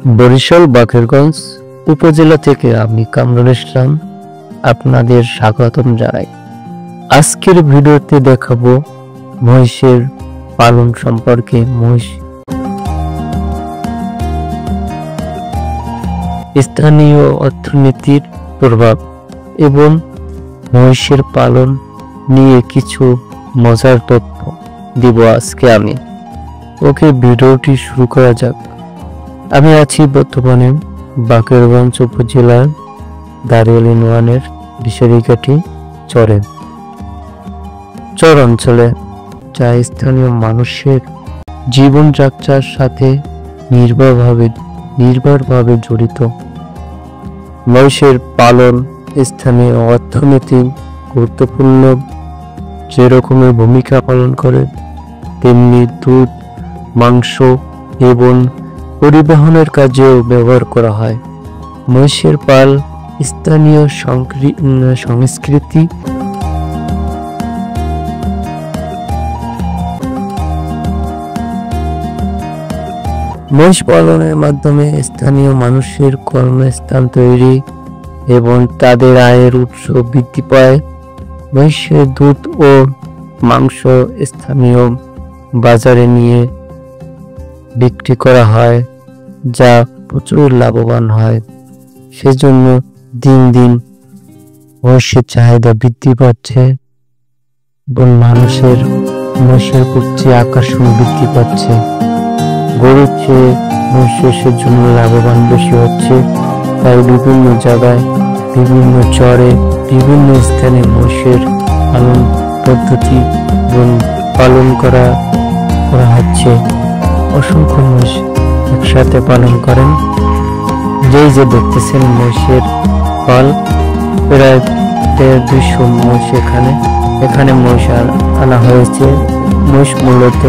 বরিশাল বাকেরগঞ্জ উপজেলা থেকে আমি কামরুল ইসলাম আপনাদের স্বাগতম জানাই। আজকের ভিডিওতে দেখাবো মহিষের পালন সম্পর্কে, মহিষ স্থানীয় অর্থনীতির প্রভাব এবং মহিষের পালন নিয়ে কিছু মজার তথ্য দিব আজকে আমি। ওকে, ভিডিওটি শুরু করা যাক। আমি আছি বর্তমানে বাকেরগঞ্জ উপজেলার দারিয়াল ইউনিয়নের বিষারিকাটি চর অঞ্চলে, যা স্থানীয় মানুষের জীবনযাত্রার সাথে নির্ভরভাবে জড়িত। মহিষের পালন স্থানীয় অর্থনীতি গুরুত্বপূর্ণ যেরকমের ভূমিকা পালন করে, তেমনি দুধ, মাংস এবং পরিবহনের কাজেও ব্যবহার করা হয়। মহিষের পাল স্থানীয় সংস্কৃতি মহিষ পালনের মাধ্যমে স্থানীয় মানুষের কর্মস্থান তৈরি এবং তাদের আয়ের উৎস বৃদ্ধি পায়। মহিষের দুধ ও মাংস স্থানীয় বাজারে নিয়ে বিক্রি করা হয়, যা প্রচুর লাভবান হয়। সেজন্য দিন দিন মহিষের চাহিদা বৃদ্ধি পাচ্ছে এবং মানুষের মহিষের প্রতি আকর্ষণ বৃদ্ধি পাচ্ছে। গরুর চেয়ে মহিষের জন্য লাভবান বেশি হচ্ছে, তাই বিভিন্ন জায়গায়, বিভিন্ন চরে, বিভিন্ন স্থানে মহিষের পালন পদ্ধতি এবং পালন করা হচ্ছে। অসংখ্য মহিষ একসাথে পালন করেন। যেই যে দেখতেছেন মহিষের পাল, প্রায় 200 মহিষ এখানে মহিষ আনা হয়েছে। মহিষ মূলত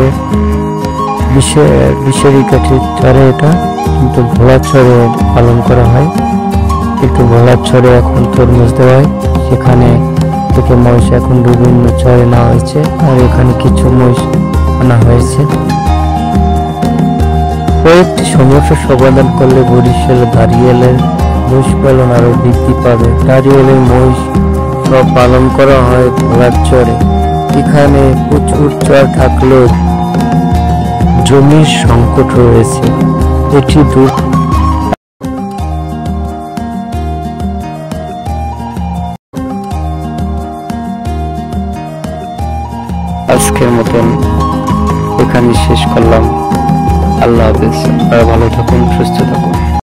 বিষারিকাঠির চরে, এটা কিন্তু ভোলার চরে পালন করা হয়। কিন্তু ভোলার চরে এখন তরমুজ দেওয়ায় সেখানে থেকে মহিষ এখন বিভিন্ন চরে নেওয়া হয়েছে, আর এখানে কিছু মহিষ আনা হয়েছে। কয়েকটি সমস্যার সমাধান করলে বরিশাল দারিয়ালের মহিষ পালন আরো বৃদ্ধি পাবে। দারিয়ালের মহিষ সব পালন করা হয় ভোলার চরে। এখানে প্রচুর চর থাকলেও জমির সংকট রয়েছে। এটি দূর আজকের মতন এখানে শেষ করলাম। আল্লাহ হাফেজ। ভালো থাকুন, সুস্থ